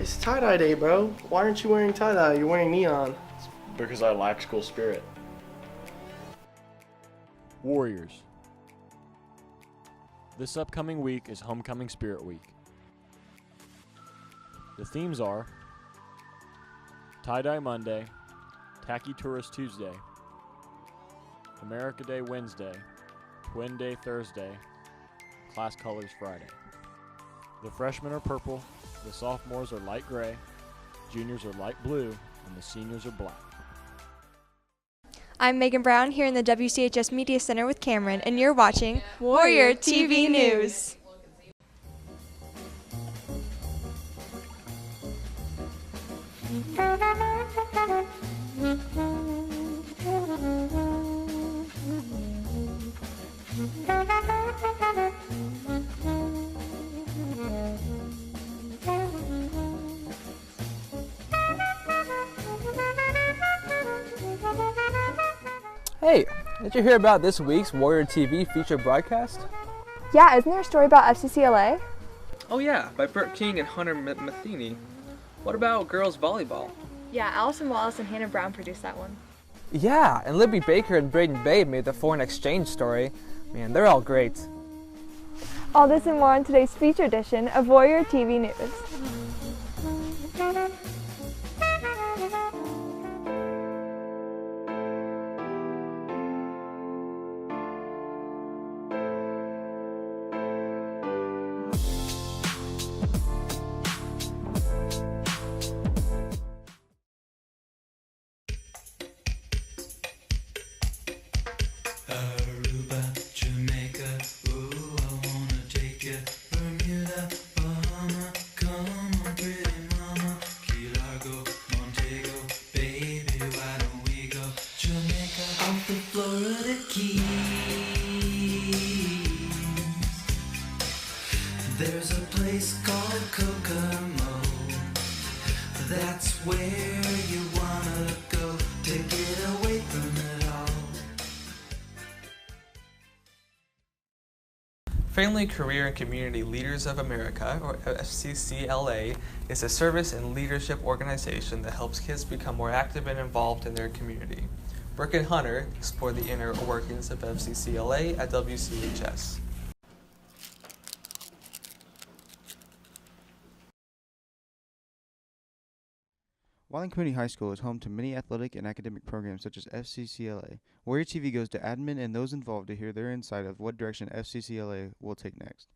It's tie-dye day, bro. Why aren't you wearing tie-dye? You're wearing neon. Because I lack school spirit. Warriors. This upcoming week is Homecoming Spirit Week. The themes are Tie-Dye Monday, Tacky Tourist Tuesday, America Day Wednesday, Twin Day Thursday, Class Colors Friday. The freshmen are purple, the sophomores are light gray, juniors are light blue, and the seniors are black. I'm Meagan Brown here in the WCHS Media Center with Cameron, and you're watching Warrior TV News. Hey, did you hear about this week's Warrior TV feature broadcast? Yeah, isn't there a story about FCCLA? Oh yeah, by Burt King and Hunter Metheny. What about girls volleyball? Yeah, Allison and Hanna Brown produced that one. Yeah, and Libby Baker and Brayden made the foreign exchange story. Man, they're all great. All this and more on today's feature edition of Warrior TV News. Aruba, Jamaica, ooh, I wanna take you. Bermuda, Bahama, come on, pretty mama. Key Largo, Montego, baby, why don't we go? Jamaica, off the Florida Keys. There's a place called Kokomo. That's where you wanna go to get away from it all. Family, Career, and Community Leaders of America, or FCCLA, is a service and leadership organization that helps kids become more active and involved in their community. Brooke and Hunter explore the inner workings of FCCLA at WCHS. Lochlin Community High School is home to many athletic and academic programs such as FCCLA. Warrior TV goes to admin and those involved to hear their insight of what direction FCCLA will take next.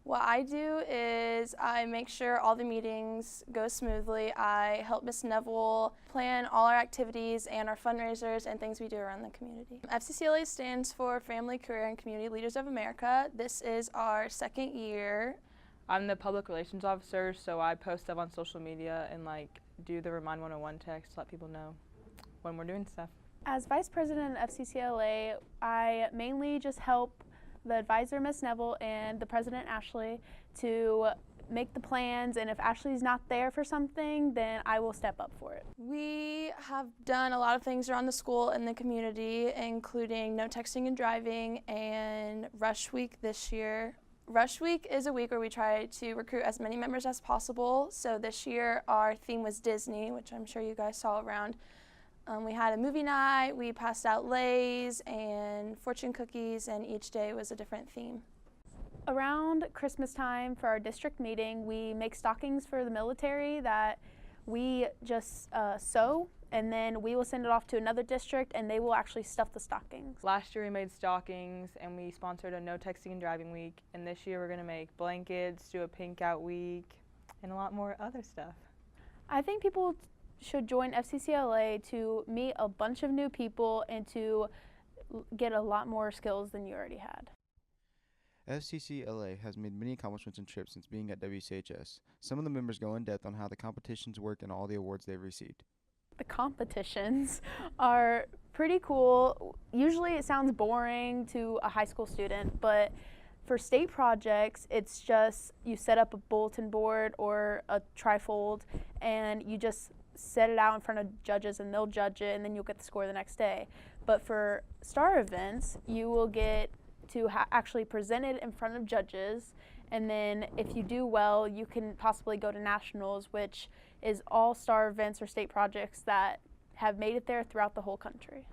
What I do is I make sure all the meetings go smoothly. I help Ms. Neville plan all our activities and our fundraisers and things we do around the community. FCCLA stands for Family, Career, and Community Leaders of America. This is our second year. I'm the public relations officer, so I post stuff on social media and do the Remind 101 text to let people know when we're doing stuff. As vice president of FCCLA, I mainly just help the advisor, Ms. Neville, and the president, Ashley, to make the plans, and if Ashley's not there for something, then I will step up for it. We have done a lot of things around the school and the community, including no texting and driving and Rush Week this year. Rush Week is a week where we try to recruit as many members as possible. So this year our theme was Disney, which I'm sure you guys saw around. We had a movie night, we passed out Lays and fortune cookies, and each day was a different theme. Around Christmas time for our district meeting, we make stockings for the military that we just sew, and then we will send it off to another district and they will actually stuff the stockings. Last year we made stockings and we sponsored a no texting and driving week, and this year we're going to make blankets, do a pink out week, and a lot more other stuff. I think people should join FCCLA to meet a bunch of new people and to get a lot more skills than you already had. FCCLA has made many accomplishments and trips since being at WCHS. Some of the members go in depth on how the competitions work and all the awards they've received. The competitions are pretty cool. Usually it sounds boring to a high school student, but for state projects, it's just you set up a bulletin board or a trifold and you just set it out in front of judges and they'll judge it and then you'll get the score the next day. But for star events, you will get to actually present it in front of judges And then if you do well, you can possibly go to nationals, which is all-star events or state projects that have made it there throughout the whole country.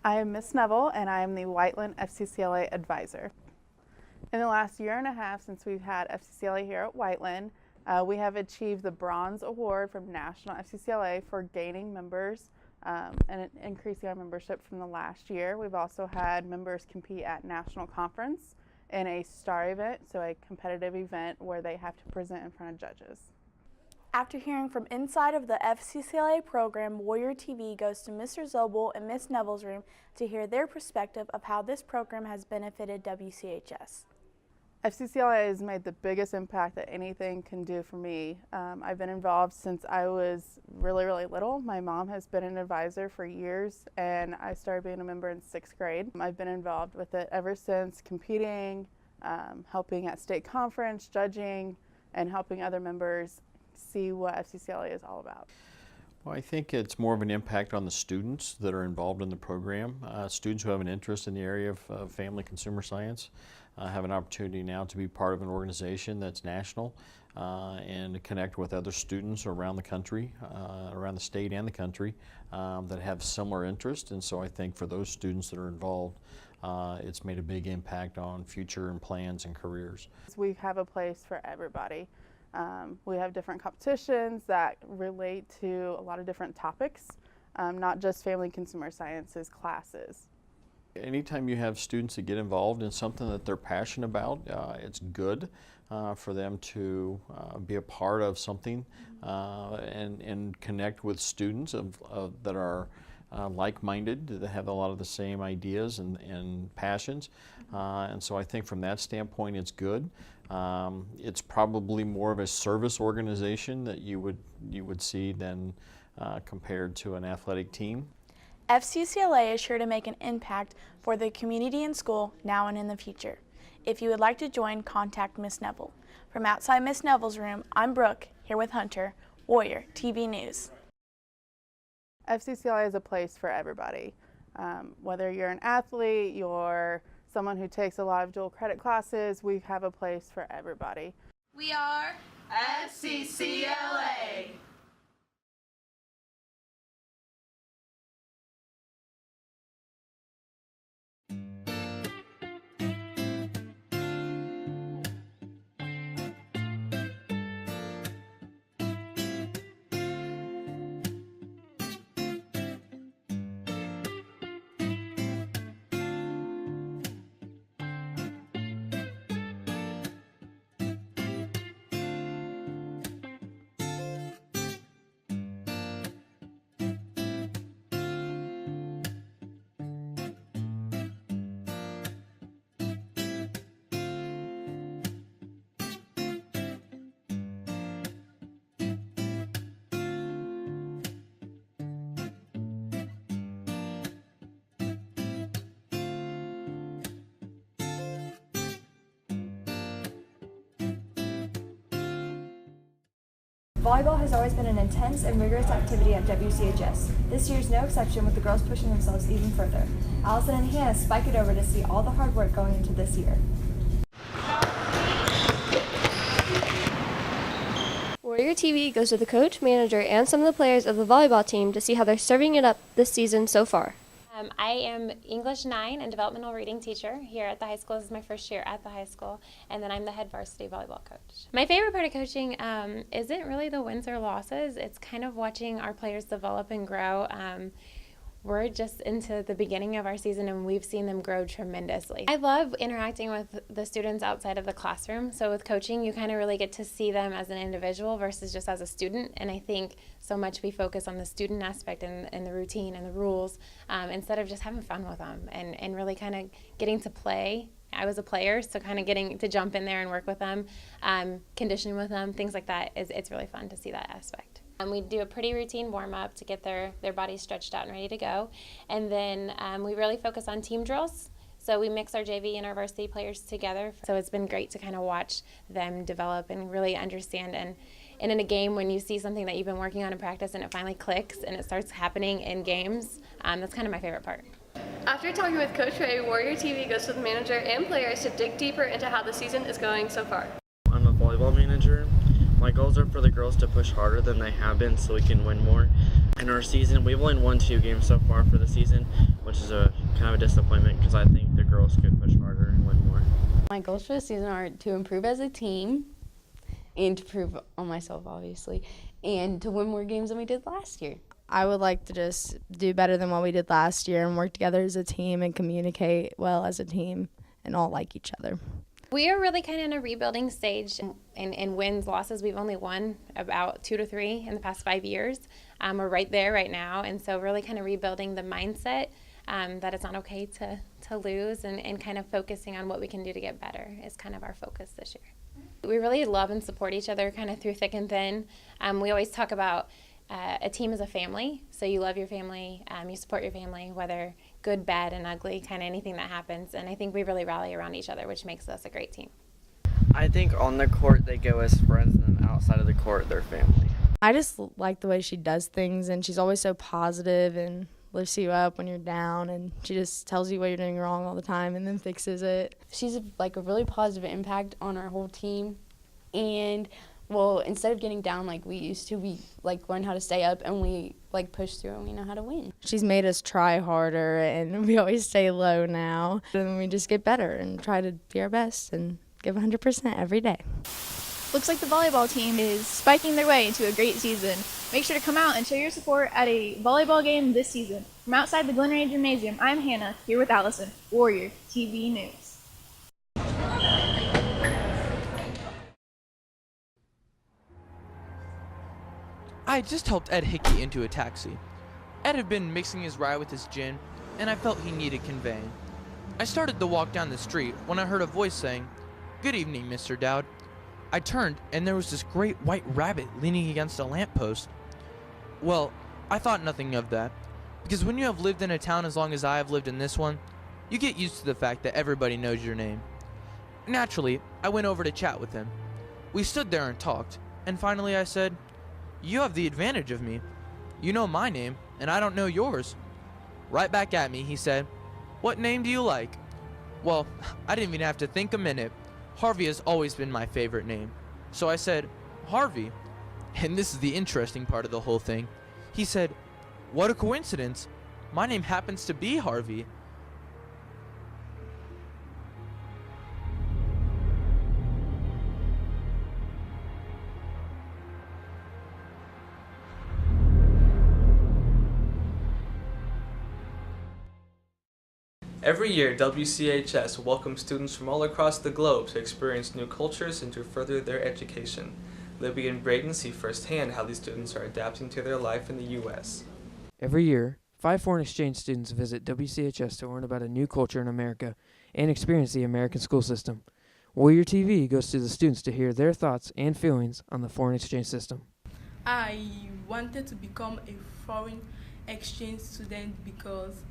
I am Miss Neville, and I am the Whiteland FCCLA advisor. In the last year and a half since we've had FCCLA here at Whiteland, we have achieved the Bronze Award from National FCCLA for gaining members and increasing our membership from the last year. We've also had members compete at National Conference in a STAR event, so a competitive event where they have to present in front of judges. After hearing from inside of the FCCLA program, Warrior TV goes to Mr. Zobel and Miss Neville's room to hear their perspective of how this program has benefited WCHS. FCCLA has made the biggest impact that anything can do for me. I've been involved since I was really little. My mom has been an advisor for years, and I started being a member in 6th grade. I've been involved with it ever since, competing, helping at state conference, judging, and helping other members see what FCCLA is all about. Well, I think it's more of an impact on the students that are involved in the program. Students who have an interest in the area of family consumer science have an opportunity now to be part of an organization that's national and to connect with other students around the country, around the state and the country that have similar interests. And so I think for those students that are involved, it's made a big impact on future and plans and careers. We have a place for everybody. We have different competitions that relate to a lot of different topics, not just family consumer sciences classes. Anytime you have students that get involved in something that they're passionate about, it's good for them to be a part of something and connect with students that are like-minded, that have a lot of the same ideas and passions. And so I think from that standpoint it's good. It's probably more of a service organization that you would see than compared to an athletic team. FCCLA is sure to make an impact for the community and school now and in the future. If you would like to join, contact Miss Neville. From outside Miss Neville's room, I'm Brooke, here with Hunter, Warrior TV News. FCCLA is a place for everybody. Whether you're an athlete, you're someone who takes a lot of dual credit classes, we have a place for everybody. We are FCCLA. Volleyball has always been an intense and rigorous activity at WCHS. This year's no exception, with the girls pushing themselves even further. Allison and Hanna spike it over to see all the hard work going into this year. Warrior TV goes to the coach, manager, and some of the players of the volleyball team to see how they're serving it up this season so far. I am English 9 and developmental reading teacher here at the high school. This is my first year at the high school, and then I'm the head varsity volleyball coach. My favorite part of coaching isn't really the wins or losses. It's kind of watching our players develop and grow. We're just into the beginning of our season, and we've seen them grow tremendously. I love interacting with the students outside of the classroom. So with coaching, you kind of really get to see them as an individual versus just as a student. And I think so much we focus on the student aspect and the routine and the rules instead of just having fun with them and really kind of getting to play. I was a player, so kind of getting to jump in there and work with them, conditioning with them, things like that. It's really fun to see that aspect. We do a pretty routine warm-up to get their bodies stretched out and ready to go. And then we really focus on team drills. So we mix our JV and our varsity players together. So it's been great to kind of watch them develop and really understand. And in a game, when you see something that you've been working on in practice and it finally clicks and it starts happening in games, that's kind of my favorite part. After talking with Coach Ray, Warrior TV goes to the manager and players to dig deeper into how the season is going so far. volleyball manager. My goals are for the girls to push harder than they have been so we can win more. In our season, we've only won 2 games so far for the season, which is a kind of a disappointment because I think the girls could push harder and win more. My goals for the season are to improve as a team and to prove on myself, obviously, and to win more games than we did last year. I would like to just do better than what we did last year and work together as a team and communicate well as a team and all like each other. We are really kind of in a rebuilding stage. In wins, losses, we've only won about 2 to 3 in the past 5 years. We're right there right now, and so really kind of rebuilding the mindset that it's not okay to lose and kind of focusing on what we can do to get better is kind of our focus this year. We really love and support each other kind of through thick and thin. We always talk about a team is a family, so you love your family, you support your family, whether good, bad, and ugly, kind of anything that happens, and I think we really rally around each other, which makes us a great team. I think on the court they go as friends, and then outside of the court they're family. I just like the way she does things, and she's always so positive and lifts you up when you're down, and she just tells you what you're doing wrong all the time and then fixes it. She's like a really positive impact on our whole team, and well, instead of getting down like we used to, we like learn how to stay up and we like push through and we know how to win. She's made us try harder, and we always stay low now, and we just get better and try to be our best and give 100% every day. Looks like the volleyball team is spiking their way into a great season. Make sure to come out and show your support at a volleyball game this season. From outside the Glen Ray Gymnasium, I'm Hannah, here with Allison, Warrior TV News. I had just helped Ed Hickey into a taxi. Ed had been mixing his ride with his gin, and I felt he needed conveying. I started to walk down the street when I heard a voice saying, "Good evening, Mr. Dowd." I turned, and there was this great white rabbit leaning against a lamppost. Well, I thought nothing of that, because when you have lived in a town as long as I have lived in this one, you get used to the fact that everybody knows your name. Naturally, I went over to chat with him. We stood there and talked, and finally I said, "You have the advantage of me. You know my name, and I don't know yours." Right back at me, he said, "What name do you like?" Well, I didn't even have to think a minute. Harvey has always been my favorite name. So I said, "Harvey." And this is the interesting part of the whole thing. He said, "What a coincidence. My name happens to be Harvey." Every year, WCHS welcomes students from all across the globe to experience new cultures and to further their education. Libby and Brayden see firsthand how these students are adapting to their life in the U.S. Every year, 5 foreign exchange students visit WCHS to learn about a new culture in America and experience the American school system. Warrior TV goes to the students to hear their thoughts and feelings on the foreign exchange system. I wanted to become a foreign exchange student because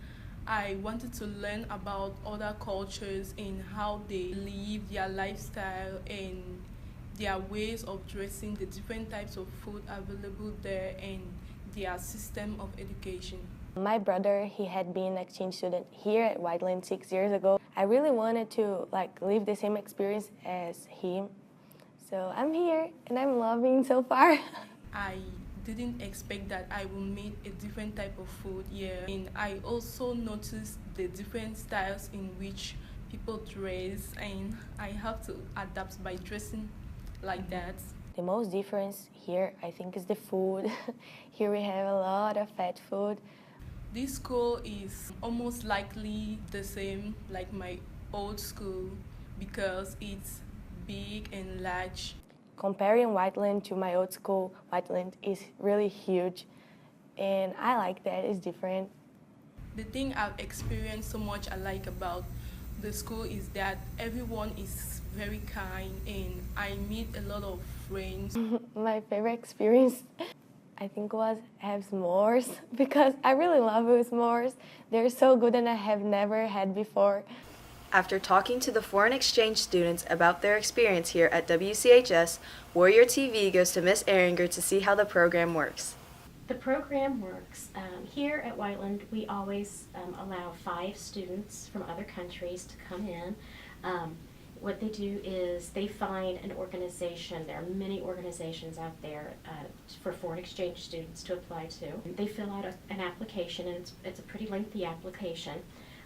I wanted to learn about other cultures and how they live, their lifestyle, and their ways of dressing, the different types of food available there, and their system of education. My brother, he had been an exchange student here at Whiteland 6 years ago. I really wanted to live the same experience as him. So I'm here and I'm loving so far. I didn't expect that I will meet a different type of food here, and I also noticed the different styles in which people dress, and I have to adapt by dressing like that. The most difference here, I think, is the food. Here we have a lot of fat food. This school is almost likely the same like my old school because it's big and large. Comparing Whiteland to my old school, Whiteland is really huge, and I like that. It's different. The thing I've experienced so much I like about the school is that everyone is very kind, and I meet a lot of friends. My favorite experience, I think, was have s'mores because I really love s'mores. They're so good and I have never had before. After talking to the foreign exchange students about their experience here at WCHS, Warrior TV goes to Miss Ehringer to see how the program works. The program works. Here at Whiteland, we always allow 5 students from other countries to come in. What they do is they find an organization. There are many organizations out there for foreign exchange students to apply to. They fill out an application, and it's a pretty lengthy application,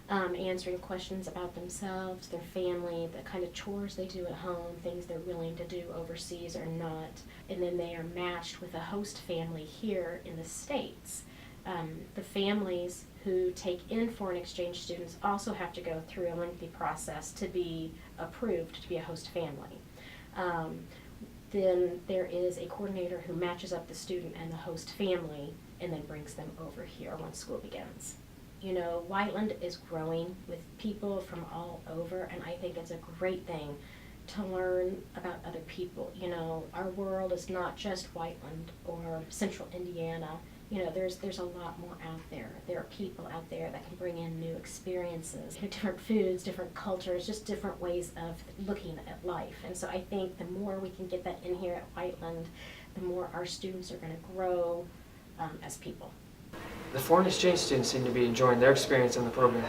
answering questions about themselves, their family, the kind of chores they do at home, things they're willing to do overseas or not. And then they are matched with a host family here in the States. The families who take in foreign exchange students also have to go through a lengthy process to be approved to be a host family. Then there is a coordinator who matches up the student and the host family and then brings them over here once school begins. You know, Whiteland is growing with people from all over, and I think it's a great thing to learn about other people. You know, our world is not just Whiteland or Central Indiana. You know, there's a lot more out there. There are people out there that can bring in new experiences, different foods, different cultures, just different ways of looking at life. And so I think the more we can get that in here at Whiteland, the more our students are going to grow as people. The foreign exchange students seem to be enjoying their experience in the program.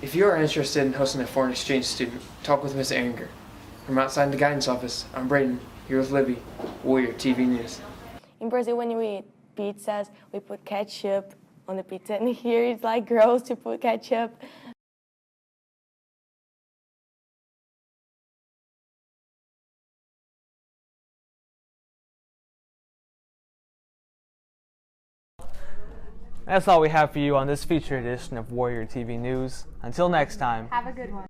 If you are interested in hosting a foreign exchange student, talk with Ms. Ehringer. From outside the guidance office, I'm Brayden, here with Libby, Warrior TV News. In Brazil, when we eat pizzas, we put ketchup on the pizza, and here it's like gross to put ketchup. That's all we have for you on this feature edition of Warrior TV News. Until next time. Have a good one.